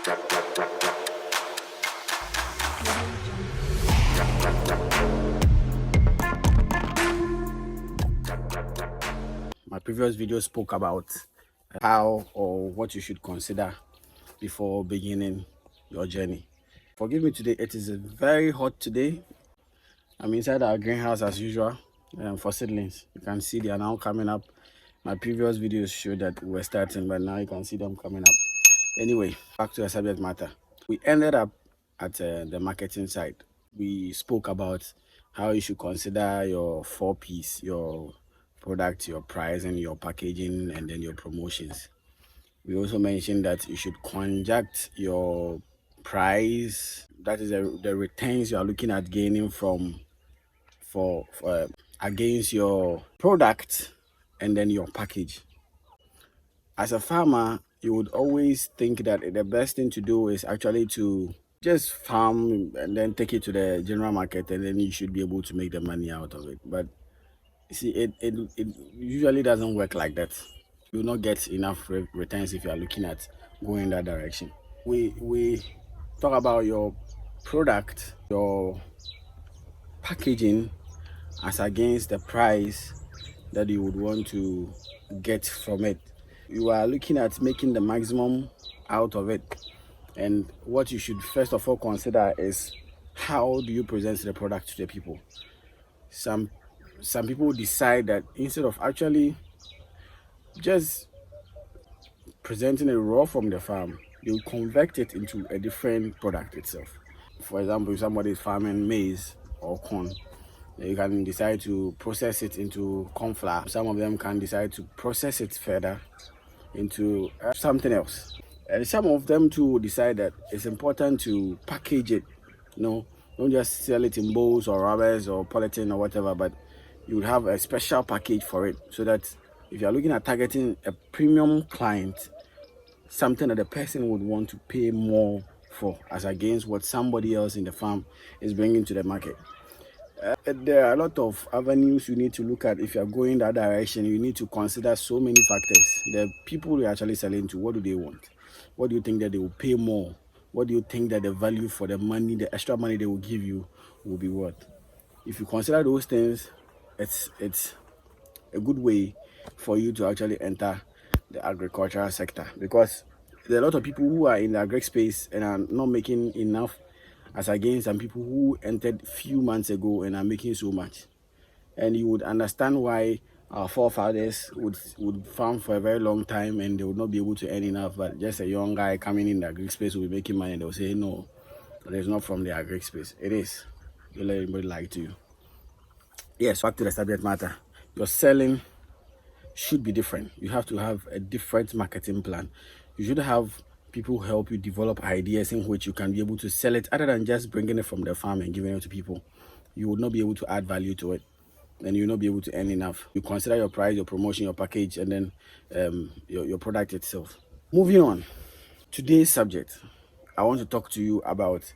My previous video spoke about how or what you should consider before beginning your journey. Forgive me today, it is very hot today. I'm inside our greenhouse as usual for seedlings. You can see they are now coming up. My previous videos showed that we were starting, but now you can see them coming up. Anyway, back to the subject matter. We ended up at the marketing side. We spoke about how you should consider your 4Ps, your product, your price, and your packaging, and then your promotions. We also mentioned that you should conjunct your price, that is the returns you are looking at gaining from for against your product, and then your package. As a farmer, you would always think that the best thing to do is actually to just farm and then take it to the general market, and then you should be able to make the money out of it. But you see, it usually doesn't work like that. You will not get enough returns if you are looking at going that direction. We talk about your product, your packaging, as against the price that you would want to get from it. You are looking at making the maximum out of it, and what you should first of all consider is how do you present the product to the people. Some people decide that instead of actually just presenting it raw from the farm, they will convert it into a different product itself. For example, if somebody is farming maize or corn, you can decide to process it into corn flour. Some of them can decide to process it further into something else. And some of them too decide that it's important to package it. Don't just sell it in bowls or rubbers or polythene or whatever, but you would have a special package for it, so that if you're looking at targeting a premium client, something that the person would want to pay more for as against what somebody else in the farm is bringing to the market. There are a lot of avenues you need to look at. If you're going that direction, you need to consider so many factors. The people you're actually selling to, what do they want? What do you think that they will pay more? What do you think that the value for the money, the extra money they will give you, will be worth? If you consider those things, it's a good way for you to actually enter the agricultural sector, because there are a lot of people who are in the agri space and are not making enough as against some people who entered few months ago and are making so much. And you would understand why our forefathers would farm for a very long time and they would not be able to earn enough, but just a young guy coming in the agri space will be making money and they'll say, no, it's not from the agri space. It is. Don't let anybody lie to you. Yes, back to the subject matter. Your selling should be different. You have to have a different marketing plan. You should have people help you develop ideas in which you can be able to sell it, other than just bringing it from the farm and giving it to people. You will not be able to add value to it, and you will not be able to earn enough. You consider your price, your promotion, your package, and then your product itself. Moving on, today's subject, I want to talk to you about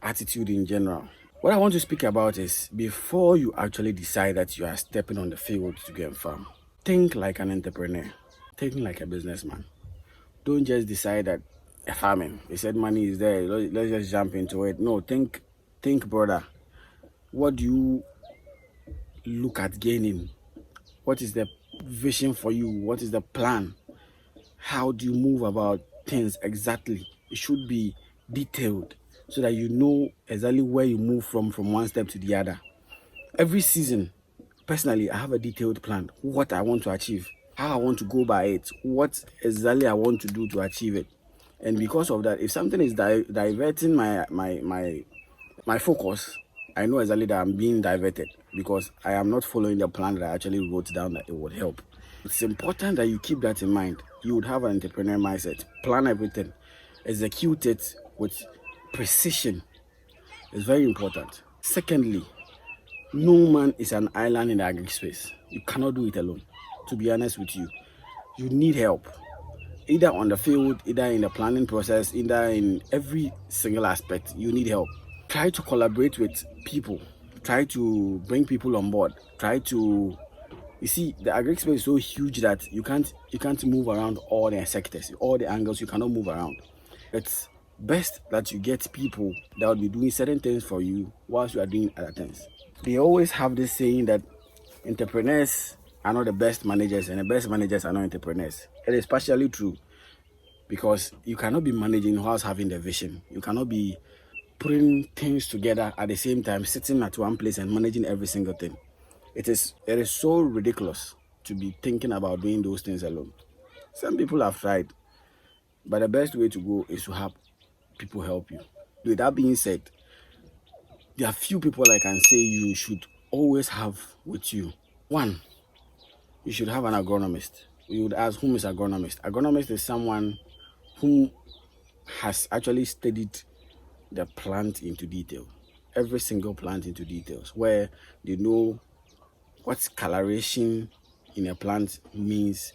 attitude in general. What I want to speak about is, before you actually decide that you are stepping on the field to go and farm, think like an entrepreneur. Think like a businessman. Don't just decide that farming, they said money is there, let's just jump into it. No, think brother. What do you look at gaining? What is the vision for you? What is the plan? How do you move about things exactly? It should be detailed so that you know exactly where you move from one step to the other. Every season, personally, I have a detailed plan. What I want to achieve, how I want to go by it, what exactly I want to do to achieve it. And because of that, if something is diverting my focus, I know exactly that I'm being diverted because I am not following the plan that I actually wrote down that it would help. It's important that you keep that in mind. You would have an entrepreneur mindset. Plan everything. Execute it with precision. It's very important. Secondly, no man is an island in the agri space. You cannot do it alone. To be honest with you, you need help. Either on the field, either in the planning process, either in every single aspect, you need help. Try to collaborate with people. Try to bring people on board. You see, the agri space is so huge that you can't move around all the sectors, all the angles. You cannot move around. It's Best that you get people that will be doing certain things for you whilst you are doing other things. They always have this saying that entrepreneurs are not the best managers and the best managers are not entrepreneurs. It is partially true, because you cannot be managing whilst having the vision. You cannot be putting things together at the same time, sitting at one place and managing every single thing. It is so ridiculous to be thinking about doing those things alone. Some people have tried, but the best way to go is to have people help you. With that being said, there are few people I can say you should always have with you. One, you should have an agronomist. You would ask, whom is agronomist? Agronomist is someone who has actually studied the plant into detail, every single plant into details, where they know what coloration in a plant means,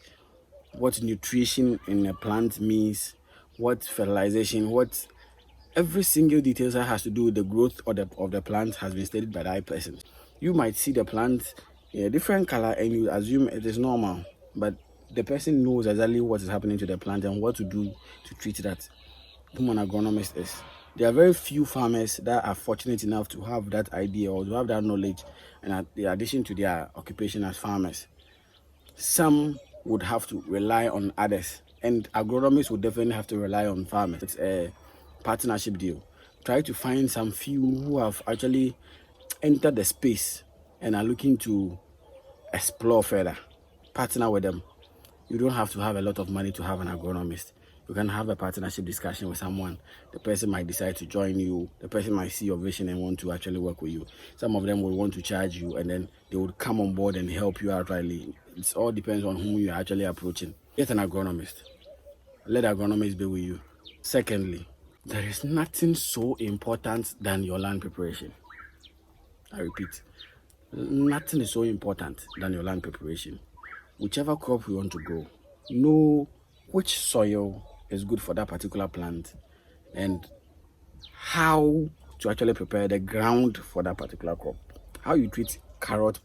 what nutrition in a plant means, what fertilization, what every single details that has to do with the growth of the plant has been studied by that person. You might see the plant in a different color and you assume it is normal, but the person knows exactly what is happening to the plant and what to do to treat that. Whom an agronomist is. There are very few farmers that are fortunate enough to have that idea or to have that knowledge, and in addition to their occupation as farmers. Some would have to rely on others, and agronomists would definitely have to rely on farmers. It's a partnership deal. Try to find some few who have actually entered the space and are looking to explore further. Partner with them. You don't have to have a lot of money to have an agronomist. You can have a partnership discussion with someone. The person might decide to join you. The person might see your vision and want to actually work with you. Some of them will want to charge you, and then they would come on board and help you out rightly. It all depends on whom you're actually approaching. Get an agronomist. Let the agronomist be with you. Secondly, there is nothing so important than your land preparation. I repeat, nothing is so important than your land preparation. Whichever crop you want to grow, know which soil is good for that particular plant and how to actually prepare the ground for that particular crop. How you treat carrot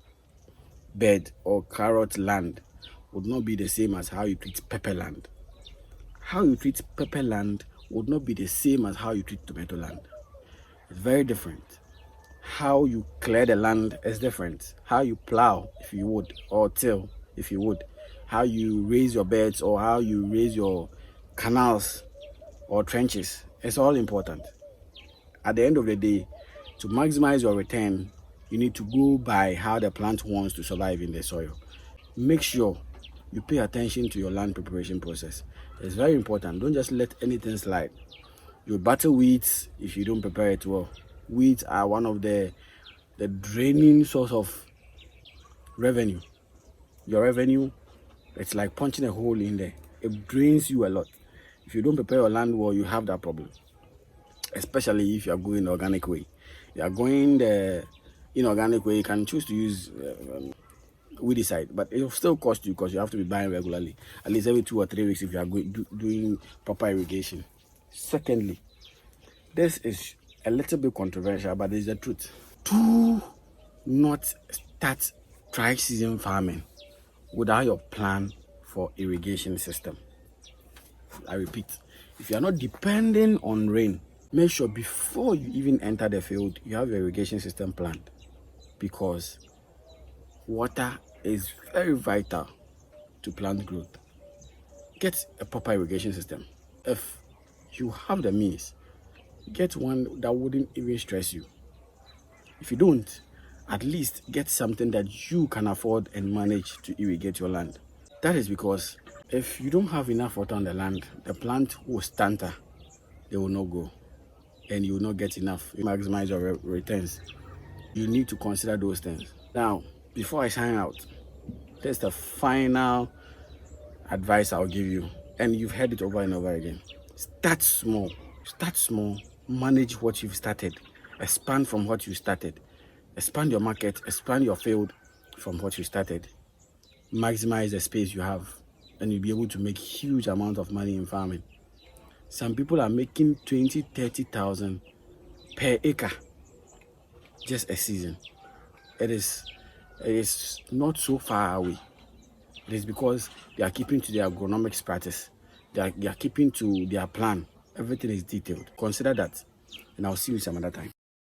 bed or carrot land would not be the same as how you treat pepper land. How you treat pepper land would not be the same as how you treat tomato land. It's very different. How you clear the land is different. How you plow, if you would, or till, if you would. How you raise your beds or how you raise your canals or trenches. It's all important. At the end of the day, to maximize your return, you need to go by how the plant wants to survive in the soil. Make sure you pay attention to your land preparation process. It's very important. Don't just let anything slide. You battle weeds if you don't prepare it well. Weeds are one of the draining source of revenue. Your revenue, it's like punching a hole in there. It drains you a lot. If you don't prepare your land well, you have that problem. Especially if you are going the organic way. You are going the inorganic way, you can choose to use weedicide, but it will still cost you because you have to be buying regularly, at least every 2 or 3 weeks if you are doing proper irrigation. Secondly, this is a little bit controversial, but it's the truth. Do not start dry season farming without your plan for irrigation system. I repeat, if you are not depending on rain, make sure before you even enter the field, you have your irrigation system planned, because water is very vital to plant growth. Get a proper irrigation system. If you have the means, get one that wouldn't even stress you. If you don't, at least get something that you can afford and manage to irrigate your land. That is because if you don't have enough water on the land, the plant will stunter, they will not grow, and you will not get enough to maximize your returns. You need to consider those things. Now, before I sign out, that's the final advice I'll give you, and you've heard it over and over again. Start small. Start small. Manage what you've started. Expand from what you started. Expand your market. Expand your field from what you started. Maximize the space you have, and you'll be able to make huge amount of money in farming. Some people are making 20,000, 30,000 per acre just a season. It is not so far away. It is because they are keeping to their agronomics practice. They are keeping to their plan. Everything is detailed. Consider that, and I'll see you some other time.